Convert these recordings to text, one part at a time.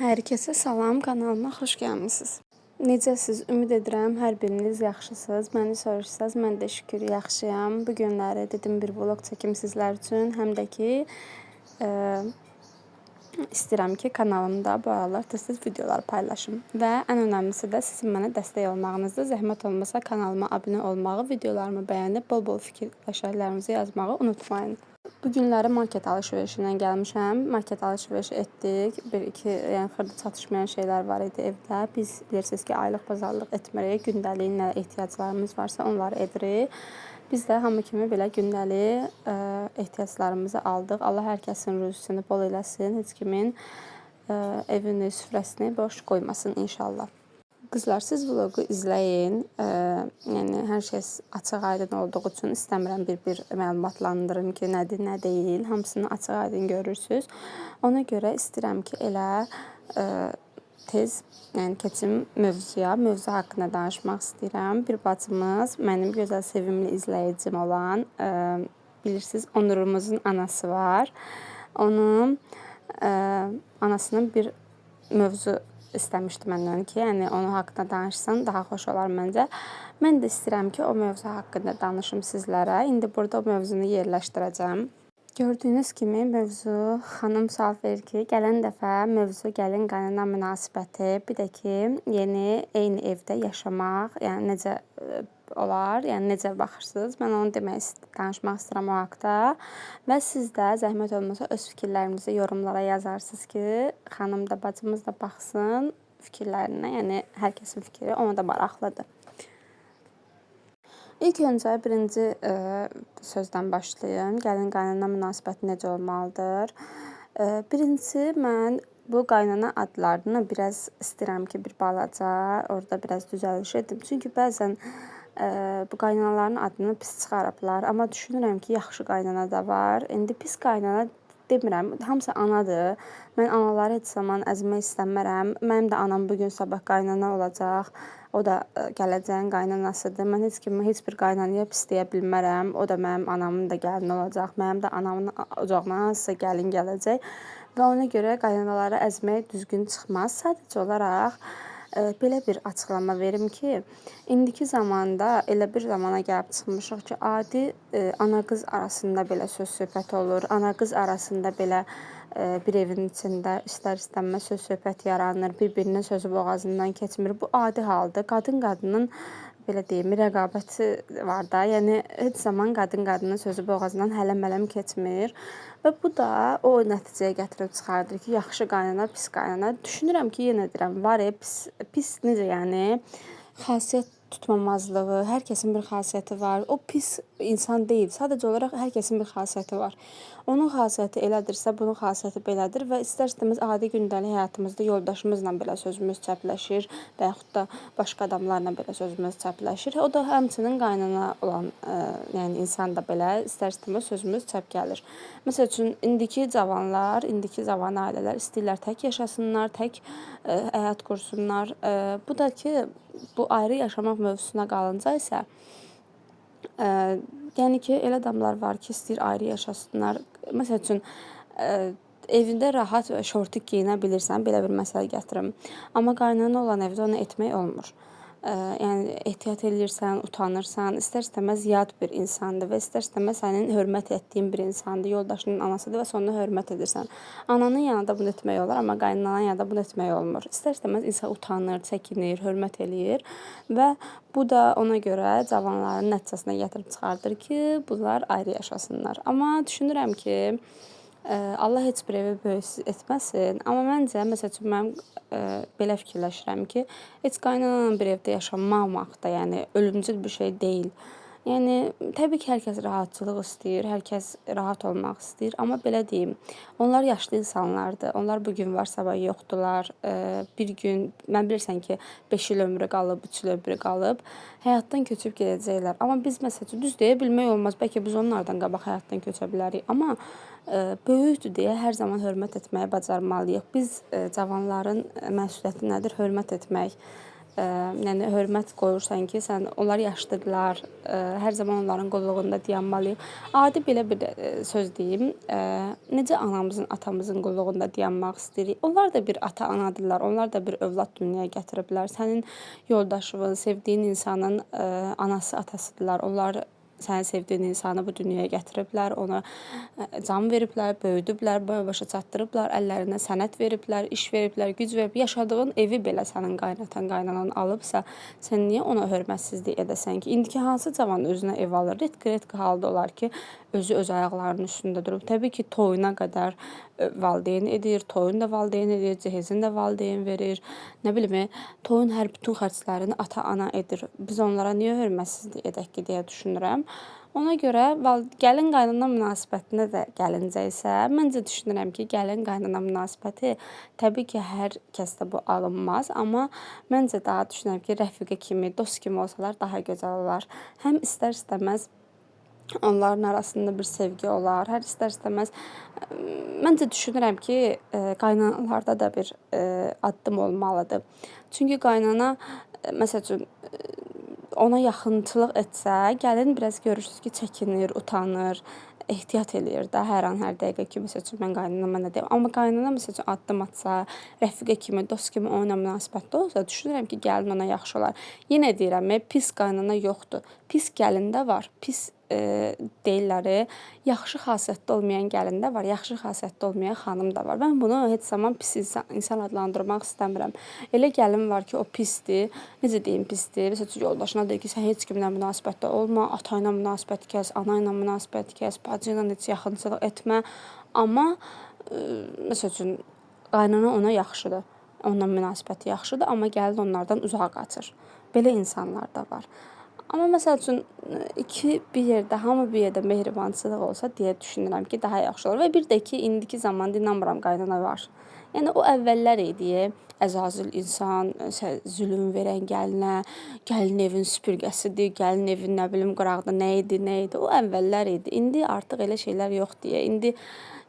Hər kəsə salam, kanalıma xoş gəlmisiniz. Necəsiz? Ümid edirəm hər biriniz yaxşısınız. Məni soruşsaz, mən də şükür yaxşıyam. Bu günləri dedim bir vlog çəkim sizlər üçün, həm də ki istəyirəm ki, kanalımda bu aralar tez-tez videolar paylaşım və ən önəmlisi də sizin mənə dəstək olmağınızdır. Zəhmət olmasa kanalıma abunə olmağı, videolarımı bəyənib bol-bol fikir və şərhlərinizi yazmağı unutmayın. Bu günləri market alış-verişindən gəlmişəm. Market alış-verişi etdik. Yəni xırda çatışmayan şeylər var idi evdə. Biz bilirsiniz ki, aylıq bazarlıq etmirik. Gündəlik nə ehtiyaclarımız varsa onları edirik. Biz də hamı kimi belə gündəlik ehtiyaclarımızı aldıq. Allah hər kəsin ruzisini bol eləsin. Heç kimin evini, süfrəsini boş qoymasın inşallah. Qızlar, siz vlogu izləyin. Yəni hər şey açıq-aydın olduğu üçün istəmirəm bir məlumatlandırım ki, nədir, nə deyil. Hamısını açıq-aydın görürsüz. Ona görə istəyirəm ki, elə tez keçim mövzuya. Mövzu haqqında danışmaq istəyirəm. Bir bacımız, mənim gözəl sevimli izləyicim olan, bilirsiniz, Onurumuzun anası var. Onun anasının bir mövzu istəmişdi məndən ki, yəni onun haqqında danışsam daha xoş olar məncə. Mən də istəyirəm ki, o mövzu haqqında danışım sizlərə. İndi burada o mövzunu yerləşdirəcəm. Gördüyünüz kimi mövzu xanım sual verir ki, gələn dəfə mövzu gəlin qaynana münasibəti, bir də ki, yeni eyni evdə yaşamaq, yəni necə olar, yəni necə baxırsınız? Mən onu danışmaq istəyirəm o haqda və siz də zəhmət olmasa öz fikirlərinizi yorumlara yazarsınız ki, xanım da, bacımız da baxsın fikirlərinə, yəni hər kəsin fikri ona da maraqlıdır. İlk öncə birinci sözdən başlayım. Gəlin qaynana münasibəti necə olmalıdır? Birincisi, mən bu qaynana adlarını biraz istəyirəm ki, bir balaca orada biraz düzəliş edim. Çünki bəzən bu qaynanaların adını pis çıxarıblar. Amma düşünürəm ki, yaxşı qaynana da var. İndi pis qaynana demirəm, hamısı anadır. Mən anaları heç zaman əzmək istəmərəm. Mənim də anam bugün sabah qaynana olacaq. O da gələcəyin qaynanasıdır. Mən heç bir qaynanaya pis deyə bilmərəm. O da mənim anamın da gəlini olacaq. Mənim də anamın ocağına hansısa gəlin gələcək. Və ona görə qaynanaları əzmək düzgün çıxmaz. Sadəcə olaraq belə bir açıqlama verim ki, indiki zamanda elə bir zamana gəlib çıxmışıq ki, adi ana-qız arasında belə söz-söhbət olur. Ana-qız arasında belə bir evin içində istər-istənməz söz-söhbət yaranır, bir-birinin sözü boğazından keçmir. Bu adi haldır. Qadın-qadının belə deyim, rəqabəti var da. Yəni heç zaman qadın-qadının sözü boğazından hələm-hələm keçmir. Və bu da o nəticəyə gətirib çıxardır ki, yaxşı qaynana, pis qaynana. Düşünürəm ki, yenə deyirəm, var pis necə yəni xasiyyət tutmamazlığı, hər kəsin bir xasiyyəti var. O pis insan deyil. Sadəcə olaraq hər kəsin bir xasiyyəti var. Onun xasiyyəti elədirsə, bunun xasiyyəti belədir və istər-istəməz adi gündəlik həyatımızda yoldaşımızla belə sözümüz çəpləşir və yaxud da başqa adamlarla belə sözümüz çəpləşir. O da həmçinin qaynana olan yəni insan da belə istər-istəməz sözümüz çəp gəlir. Məsəl üçün, indiki cavanlar, indiki cavan ailələr istəyirlər tək yaşasınlar, tək həyat qursunlar. Bu da ki, bu ayrı yaşamaq mövzusuna qalınca isə yəni ki, elə adamlar var ki, istəyir ayrı yaşasınlar. Məsəl üçün, evində rahat və şortik geyinə bilirsən, belə bir məsələ gətirim. Amma qaynana olan evdə onu etmək olmur. Yəni ehtiyat eləyirsən, utanırsan, istər-istəməz yad bir insandır və istər-istəməz sənin hörmət etdiyin bir insandır, yoldaşının anasıdır və sonuna hörmət edirsən. Ananın yanında bunu etmək olar, amma qaynananın yanında bunu etmək olmur. İstər-istəməz insan utanır, çəkinir, hörmət eləyir və bu da ona görə cavanların nəticəsinə gətirib çıxardır ki, bunlar ayrı yaşasınlar. Amma düşünürəm ki, Allah heç bir evi böyük etməsin. Amma məncə, məsəl üçün, mən belə fikirləşirəm ki, heç qaynananla bir evdə yaşamamaq da, yəni ölümcül bir şey deyil. Yəni, təbii ki, hər kəs rahatçılıq istəyir, hər kəs rahat olmaq istəyir. Amma belə deyim, onlar yaşlı insanlardır. Onlar bugün var, sabah yoxdular. Bir gün, mən bilirsən ki, 5 il ömrü qalıb, 3 il ömrü qalıb. Həyatdan köçüb gedəcəklər. Amma biz, məsəl üçün, düz deyə bilmək olmaz. Bəlkə biz onlardan qabaq həyatdan köçə bilərik. Amma böyükdür deyə hər zaman hörmət etməyi bacarmalıyıq. Biz cavanların məsuliyyəti nədir? Hörmət etmək. yəni hörmət qoyursan ki, sən onlar yaşlıdırlar, hər zaman onların qulluğunda dayanmalıyıq. Adi belə bir söz deyim. Necə anamızın, atamızın qulluğunda dayanmaq istəyirik. Onlar da bir ata-anadırlar. Onlar da bir övlad dünyaya gətiriblər. Sənin yoldaşın, sevdiyin insanın anası, atasıdırlar. Onlar sənin sevdiyin insanı bu dünyaya gətiriblər, ona can veriblər, böyüdüblər, boya-başa çatdırıblar, əllərinə sənət veriblər, iş veriblər, güc verib, yaşadığın evi belə sənin qaynatan, qaynanan alıbsa, sən niyə ona hörmətsizlik edəsən ki? İndiki hansı cavan özünə ev alır? Ritqi halda olar ki, özü öz ayaqlarının üstündə durub. Təbii ki, toyuna qədər valideyn edir, toyun da valideyn edir, cehizin də valideyn verir. Nə bilim, toyun hər bütün xərclərini ata-ana edir. Biz onlara niyə hörmətsizlik edək ki, deyə düşünürəm. Ona görə gəlin qaynana münasibətində də gəlincə isə məncə düşünürəm ki, gəlin qaynana münasibəti təbii ki, hər kəsdə bu alınmaz, amma məncə daha düşünürəm ki, rəfiqə kimi, dost kimi olsalar daha gözəl olar. Həm istər-istəməz onların arasında bir sevgi olar. Hər istər-istəməz məncə düşünürəm ki, qaynanalarda da bir addım olmalıdır. Çünki qaynana məsəl üçün ona yaxınçılıq etsə, gəlin biraz görürsüz ki, çəkinir, utanır, ehtiyat eləyir də hər an, hər dəqiqə ki, məsəl üçün mən qaynanama nə deyim. Amma qaynana məsəl üçün addım atsa, rəfiqə kimi, dost kimi onunla münasibətdə olsa, düşünürəm ki, gəlin ona yaxşı olar. Yenə deyirəm, pis qaynana yoxdur. Pis gəlində var, pis deyirlər, yaxşı xasiyyətdə olmayan gəlin də var, yaxşı xasiyyətdə olmayan xanım da var. Mən bunu heç zaman pis insan adlandırmaq istəmirəm. Elə gəlin var ki, o pisdir. Necə deyim pisdir? Məsələn, yoldaşına deyir ki, sən heç kimlə münasibətdə olma, ata ilə münasibət kəs, ana ilə münasibət kəs, bacı ilə heç yaxınçılıq etmə. Amma məsəl üçün qaynana ona yaxşıdır. Onunla münasibəti yaxşıdır, amma gəlin onlardan uzaq qaçır. Belə insanlar da var. Amma məsəl üçün bir yerdə, hamı bir yerdə mehribançılıq olsa deyə düşünürəm ki, daha yaxşı olur. Və bir də ki, indiki zamanda inanmıram qaynana var. Yəni o əvvəllər idi, əzazil insan, zülm verən gəlinə, gəlin evin süpürgəsidir, gəlin evin nə bilim qırağında nə idi. O əvvəllər idi. İndi artıq elə şeylər yoxdur. İndi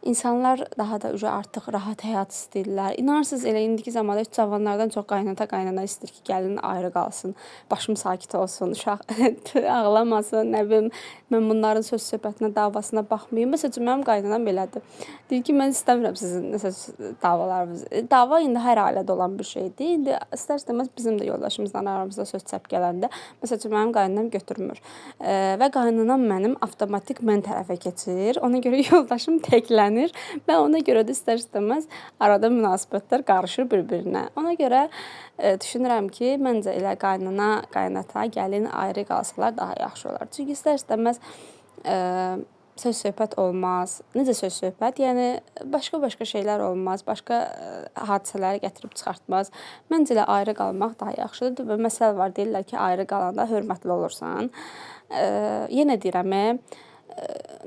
İnsanlar daha da artıq rahat həyat istəyirlər. İnanırsınız elə indiki zamanda cavanlardan çox qaynana istəyir ki, gəlin ayrı qalsın, başım sakit olsun, uşaq ağlamasın, nə bilim, mən bunların söz-söhbətinə, davasına baxmayım. Məsələn, mənim qaynanam belədir. Deyir ki, mən istəmirəm sizin davalarınızı. Dava indi hər ailədə olan bir şeydir. İndi istər-istəməz bizim də yoldaşımızla aramızda söz çəp gələndə, məsələn, mənim qaynanam götürmür. Və qaynanam mənim avtomatik mən tərəfə keçir. Ona görə yoldaşım təklənir. Və ona görə də istər-istəməz arada münasibətlər qarışır bir-birinə. Ona görə düşünürəm ki, məncə elə qaynana, qaynata, gəlin ayrı qalsalar daha yaxşı olar. Çünki istər-istəməz söz-söhbət olmaz. Necə söz-söhbət? Yəni başqa şeylər olmaz, başqa hadisələri gətirib çıxartmaz. Məncə elə ayrı qalmaq daha yaxşıdır. Və məsəl var, deyirlər ki, ayrı qalanda hörmətli olursan. Yenə deyirəm,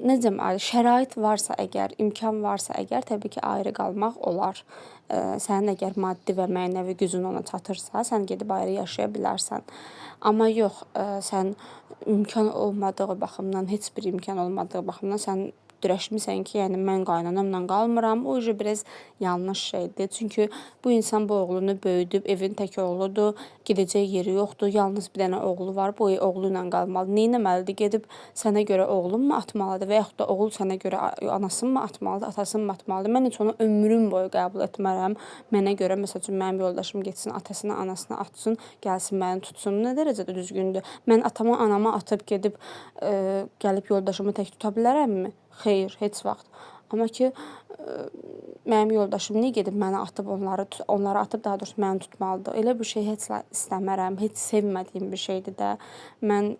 necə şərait varsa əgər, imkan varsa əgər, təbii ki, ayrı qalmaq olar. Sənin əgər maddi və mənəvi gücün ona çatırsa, sən gedib ayrı yaşaya bilərsən. Amma yox, sən imkan olmadığı baxımdan, heç bir imkan olmadığı baxımdan sən dirəşmisən ki, yəni mən qaynanamla qalmıram. O biraz yanlış şeydir. Çünki bu insan bu oğlunu böyüdüb, evin tək oğludur, gedəcək yeri yoxdur, yalnız bir dənə oğlu var, bu oğlu ilə qalmalı. Nə etməlidir? Gedib sənə görə oğlun mu atmalıdır və yaxud da oğul sənə görə anasını mı atmalıdır, atasını mı atmalıdır? Mən heç onu ömrüm boyu qəbul etmərəm. Mənə görə məsəl üçün mənim yoldaşım getsin, atasını, anasını atsın, gəlsin məni tutsun. Nə dərəcədə düzgündür? Mən atama, anama atıb gedib gəlib yoldaşımı tək tuta bilərəmmi? Xeyr, heç vaxt. Amma ki, mənim yoldaşım niyə gedib məni atıb, onları atıb, daha doğrusu məni tutmalıdır? Elə bir şey heç istəmərəm, heç sevmədiyim bir şeydir də. Mən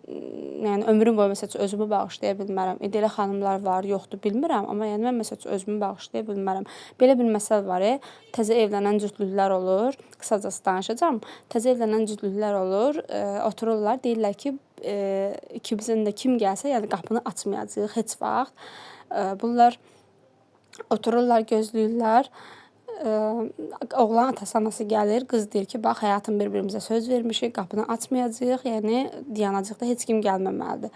yəni ömrüm boyu məsəl üçün özümü bağışlaya bilmərəm. Elə xanımlar var, yoxdur, bilmirəm, amma yəni mən məsəl üçün özümü bağışlaya bilmərəm. Belə bir məsəl var, təzə evlənən cütlüklər olur. Qısacası danışacağam. Təzə evlənən cütlüklər olur, otururlar, deyirlər ki, ikimizin də kim gəlsə, yəni qapını açmayacağıq heç vaxt. Bunlar otururlar, gözləyirlər. Oğlan atası anası gəlir, qız deyir ki, bax həyatım bir-birimizə söz vermişik, qapını açmayacağıq, yəni dayanacaqda heç kim gəlməməlidir.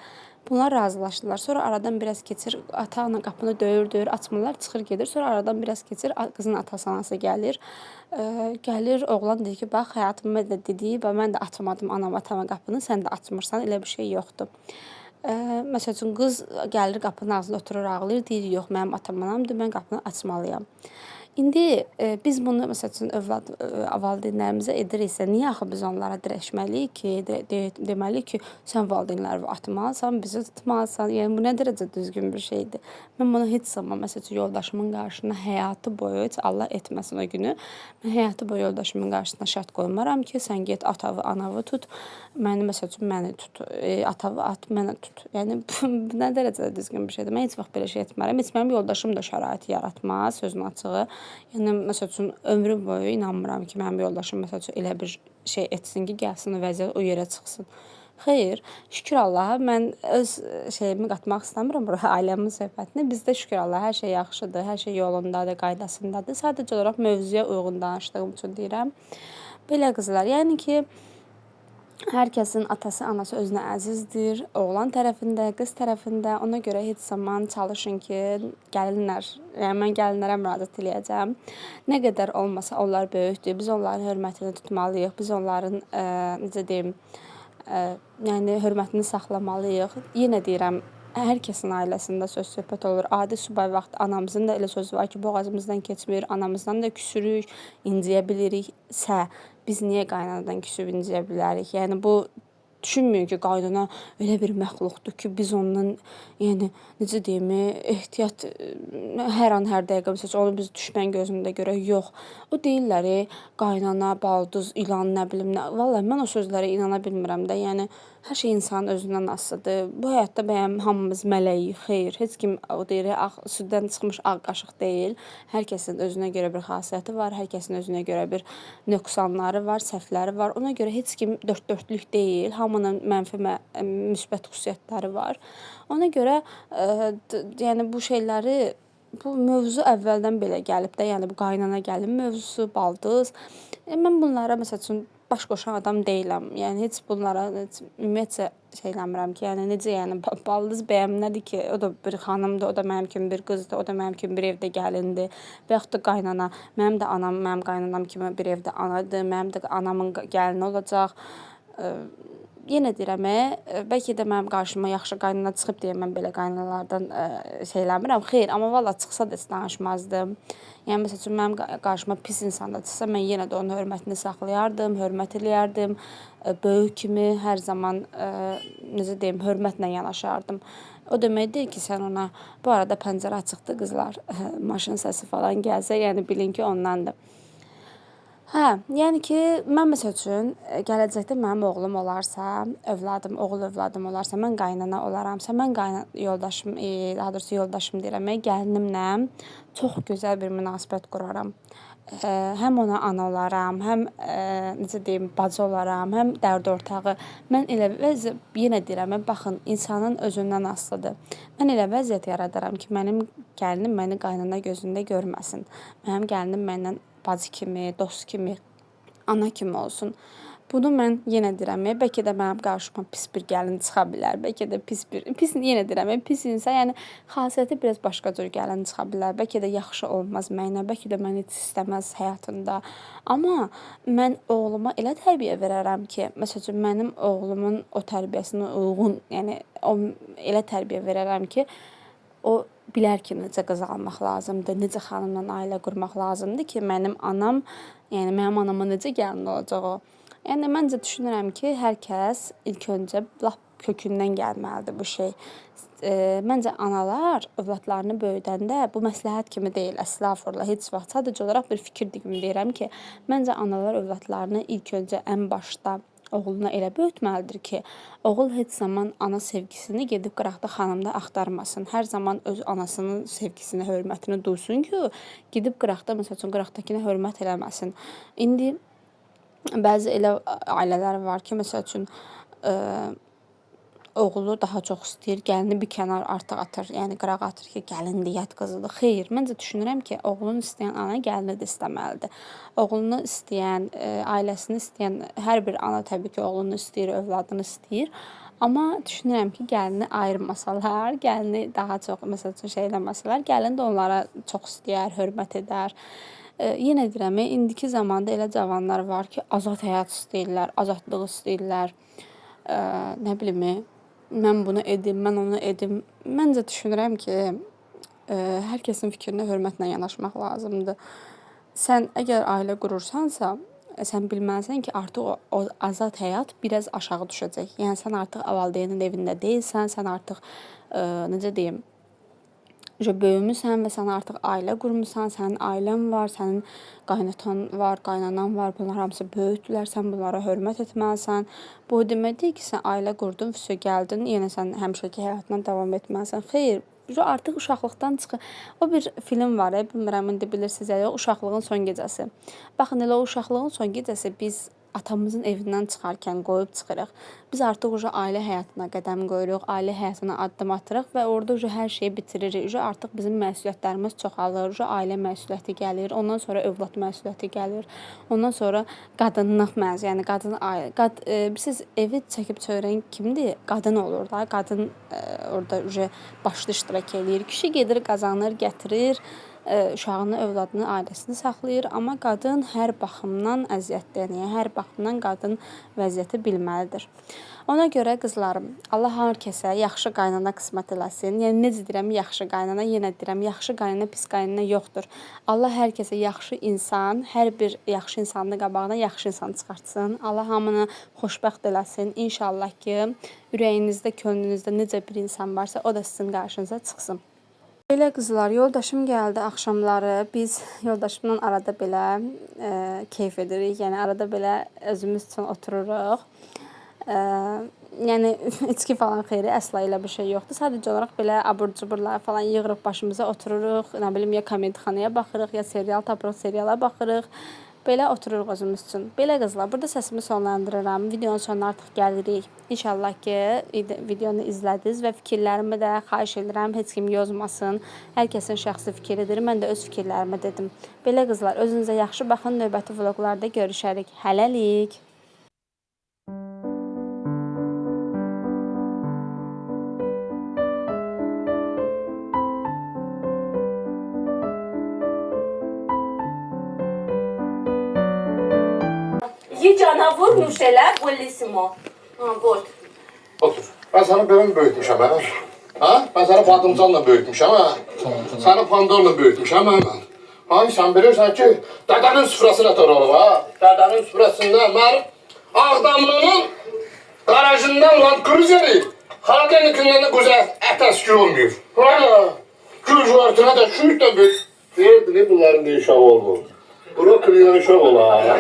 Bunlar razılaşdılar. Sonra aradan biraz keçir, ata-ana qapını döyür, açmırlar, çıxır gedir. Sonra aradan biraz keçir, qızın atası anası gəlir. Gəlir, oğlan deyir ki, bax həyatım mən də dedi, mən də açmadım anam atama qapını, sən də açmırsan, elə bir şey yoxdur. Məsəl üçün qız gəlir qapının ağzında oturur ağlayır, deyir yox, mənim atam anamdır, mən qapını açmalıyam. İndi biz bunu məsəl üçün valideynlərimizə ediriksə, niyə axı biz onlara dirəşməliyik ki, deməliyik ki, sən valideynləri atmalısan, bizi tutmalısan. Yəni bu nə dərəcə düzgün bir şeydir. Mən bunu heç zaman məsəl üçün yoldaşımın qarşısına həyatı boyu heç Allah etməsin o günü. Mən həyatı boyu yoldaşımın qarşısına şərt qoymaram ki, sən get atavı, anavı tut. Məsəl üçün məni tut, atavı at, mənə tut. Yəni bu nə dərəcədə düzgün bir şeydir. Mən heç vaxt belə şey etmərəm. Heç mənim yoldaşım da şərait yaratmaz, sözün açığı. Yəni məsəl üçün ömrüm boyu inanmıram ki, mənim yoldaşım məsəl üçün elə bir şey etsin ki, gəlsin o vəziyyət o yerə çıxsın. Xeyr, şükür Allaha, mən öz şeyimi qatmaq istəmirəm bura, ailəmin söhbətini. Bizdə şükür Allaha hər şey yaxşıdır, hər şey yolundadır, qaydasındadır. Sadəcə olaraq mövzuya uyğun danışdığım üçün deyirəm. Belə qızlar, yəni ki, hər kəsin atası, anası özünə əzizdir. Oğlan tərəfində, qız tərəfində. Ona görə heç zaman çalışın ki, gəlinlər, yəni mən gəlinlərə müraciət eləyəcəm. Nə qədər olmasa onlar böyükdür. Biz onların hörmətini tutmalıyıq. Biz onların necə deyim, yəni hörmətini saxlamalıyıq. Yenə deyirəm, hər kəsin ailəsində söz-söhbət olur. Adi subay vaxtı anamızın da elə sözü var ki, boğazımızdan keçmir, anamızdan da küsürük, inciyə biliriksə, biz niyə qaynanadan küsüb inciyə bilərik? Yəni bu düşünməyin ki, qaynana elə bir məxluqdur ki, biz ondan, yəni necə deyim, ehtiyat hər an, hər dəqiqə məsələn onu biz düşmən gözündə görək. Yox. O deyirlər, qaynana, baldız, ilan, nə bilim nə. Vallahi mən o sözlərə inana bilmirəm də. Yəni hər şey insanın özündən asılıdır. Bu həyatda bəyəm hamımız mələyik, xeyr. Heç kim o deyir, süddən çıxmış ağ qaşıq deyil. Hər kəsin özünə görə bir xasiyyəti var, hər kəsin özünə görə bir nöqsanları var, səhvləri var. Ona görə heç kim dörd-dörtlük deyil. Hamının mənfi, müsbət xüsusiyyətləri var. Ona görə yəni bu şeyləri bu mövzu əvvəldən belə gəlib də, yəni bu qaynana gəlin mövzusu, baldız. Mən bunlara məsəl üçün baş qoşan adam deyiləm. Yəni heç bunlara ümumiyyətcə şey eləmirəm ki, yəni necə yəni baldız bəyəm nədir ki, o da bir xanımdır, o da mənim kimi bir qızdır, o da mənim kimi bir evdə gəlindir. Və yaxud da qaynana, mənim də anam, mənim qaynanam kimi bir evdə anadır, mənim də anamın gəlini olacaq. Yenə deyirəm, bəlkə də mənim qarşıma yaxşı qaynana çıxıb deyə mən belə qaynanalardan şey eləmirəm. Xeyr, amma valla çıxsa da heç danışmazdım. Yəni məsəl üçün mənim qarşıma pis insan da çıxsa, mən yenə də onun hörmətini saxlayardım, hörmət eləyərdim. Böyük kimi hər zaman necə deyim, hörmətlə yanaşardım. O demək deyil ki, sən ona bu arada pəncərə açıqdır qızlar, maşın səsi falan gəlsə, yəni bilin ki, ondandır. Hə, yəni ki, mən məsəl üçün gələcəkdə mənim oğlum olarsa, oğul övladım olarsa, mən qaynana olaramsa, mən yoldaşım, daha doğrusu yoldaşım deyirəm, gəlinimlə çox gözəl bir münasibət quraram. Həm ona ana olaram, həm necə deyim, bacı olaram, həm dərd ortağı. Mən elə yenə deyirəm, baxın, insanın özündən asılıdır. Mən elə vəziyyət yaradaram ki, mənim gəlinim məni qaynana gözündə görməsin. Mənim gəlinim məndən bacı kimi, dost kimi, ana kimi olsun. Bunu mən yenə deyirəm, bəlkə də mənim qarşıma pis bir gəlin çıxa bilər, bəlkə də pis yenə deyirəm, pis insan, yəni xasiyyəti biraz başqa cür gəlin çıxa bilər, bəlkə də yaxşı olmaz mənə, bəlkə də məni heç istəməz həyatında. Amma mən oğluma elə tərbiyə verərəm ki, məsəl üçün mənim oğlumun o tərbiyəsinə uyğun, yəni elə tərbiyə verərəm ki, o bilər ki, necə qız almaq lazımdır, necə xanımla ailə qurmaq lazımdır ki, mənim anam, yəni mənim anama necə gəlin olacaq o. Yəni məncə düşünürəm ki, hər kəs ilk öncə lap kökündən gəlməlidir bu şey. Məncə analar övladlarını böyüdəndə bu məsləhət kimi deyil, əstəğfurullah, heç vaxt. Sadəcə olaraq bir fikir kimi deyirəm ki, məncə analar övladlarını ilk öncə ən başda oğluna elə böyütməlidir ki, oğul heç zaman ana sevgisini gedib qıraqda xanımda axtarmasın. Hər zaman öz anasının sevgisini, hörmətini duysun ki, gedib qıraqda, məsəl üçün, qıraqdakına hörmət eləməsin. İndi bəzi elə ailələr var ki, məsəl üçün, oğlu daha çox istəyir, gəlini bir kənar artıq atır, yəni qırağa atır ki, gəlindir, yad qızıdır. Xeyr, məncə düşünürəm ki, oğlunu istəyən ana gəlini də istəməlidir. Oğlunu istəyən, ailəsini istəyən hər bir ana təbii ki, oğlunu istəyir, övladını istəyir. Amma düşünürəm ki, gəlini ayırmasalar, gəlini daha çox məsəl üçün şey eləməsələr, gəlin də onlara çox istəyər, hörmət edər. Yenə deyirəm, indiki zamanda elə cavanlar var ki, azad həyat istəyirlər, azadlıq istəyirlər. Nə bilim, mən bunu edim, mən onu edim. Məncə düşünürəm ki, hər kəsin fikrinə hörmətlə yanaşmaq lazımdır. Sən əgər ailə qurursansa, sən bilməlisən ki, artıq o azad həyat biraz aşağı düşəcək. Yəni sən artıq valideynin evində deyilsən, sən artıq necə deyim, böyümüsən və sən artıq ailə qurmusan, sənin ailən var, sənin qaynatan var, qaynanan var. Bunlar hamısı böyükdülər, sən bunlara hörmət etməlisən. Bu o demək deyil ki, sən ailə qurdun, gəldin, yenə sən həmişəki həyatına davam etməlisən. Xeyr, artıq uşaqlıqdan çıxır. O bir film var, bilmirəm indi bilirsiniz ya, Uşaqlığın son gecəsi. Baxın, elə o Uşaqlığın son gecəsi biz atamızın evindən çıxarkən qoyub çıxırıq. Biz artıq ailə həyatına qədəm qoyuruq, ailə həyatına addım atırıq və orada hər şeyi bitiririk. Artıq bizim məsuliyyətlərimiz çoxalır, ailə məsuliyyəti gəlir, ondan sonra övlad məsuliyyəti gəlir, ondan sonra qadınlıq yəni siz evi çəkib çevirən kimdir? Qadın olur da, qadın orada başlı iştirak eləyir. Kişi gedir, qazanır, gətirir, uşağını, övladını, ailəsini saxlayır, amma qadın hər baxımdan əziyyətlənir, hər baxımdan qadın vəziyyəti bilməlidir. Ona görə qızlarım, Allah hər kəsə yaxşı qaynana qismət eləsin. Yəni necə deyirəm, yaxşı qaynana, yenə deyirəm, yaxşı qaynana, pis qaynana yoxdur. Allah hər kəsə yaxşı insan, hər bir yaxşı insanın qabağına yaxşı insan çıxartsın. Allah hamını xoşbəxt eləsin. İnşallah ki, ürəyinizdə, könlünüzdə necə bir insan varsa, o da sizin qarşınıza çıxsın. Belə qızlar, yoldaşım gəldi axşamları. Biz yoldaşımla arada belə keyf edirik. Yəni arada belə özümüz üçün otururuq. Yəni içki falan xeyri, əsla elə bir şey yoxdur. Sadəcə olaraq belə abur-cuburlar falan yığırıq başımıza, otururuq. Nə bilim, ya komedixanaya baxırıq, ya serial tapırıq, seriala baxırıq. Belə otururuq özümüz üçün. Belə qızlar, burada səsimi sonlandırıram. Videonun sonuna artıq gəlirik. İnşallah ki, videonu izlədiniz və fikirlərimi də xahiş edirəm, heç kim yozmasın. Hər kəsin şəxsi fikridir. Mən də öz fikirlərimi dedim. Belə qızlar, özünüzə yaxşı baxın. Növbəti vloqlarda görüşərik. Hələlik. Cana vurmuş elə, Bellissimo. Bol. Otur. Ben sana böyle mi büyütmüşüm ha? Ha? Ben sana patlıcanla büyütmüşüm ha? Seni pandorla büyütmüşüm ha? Ha? Sen bilirsen ki dedenin süfrəsində tor olur ha? Dedenin süfrəsində mənim Ağdamlının garajından Land Cruiser'i Karadenizinden de güzel et askı olmuyor. Ha? Gül juartına da şu yüzden büyük. Değil bunların bir uşağı oldu. Brokoli'nin uşağı ola.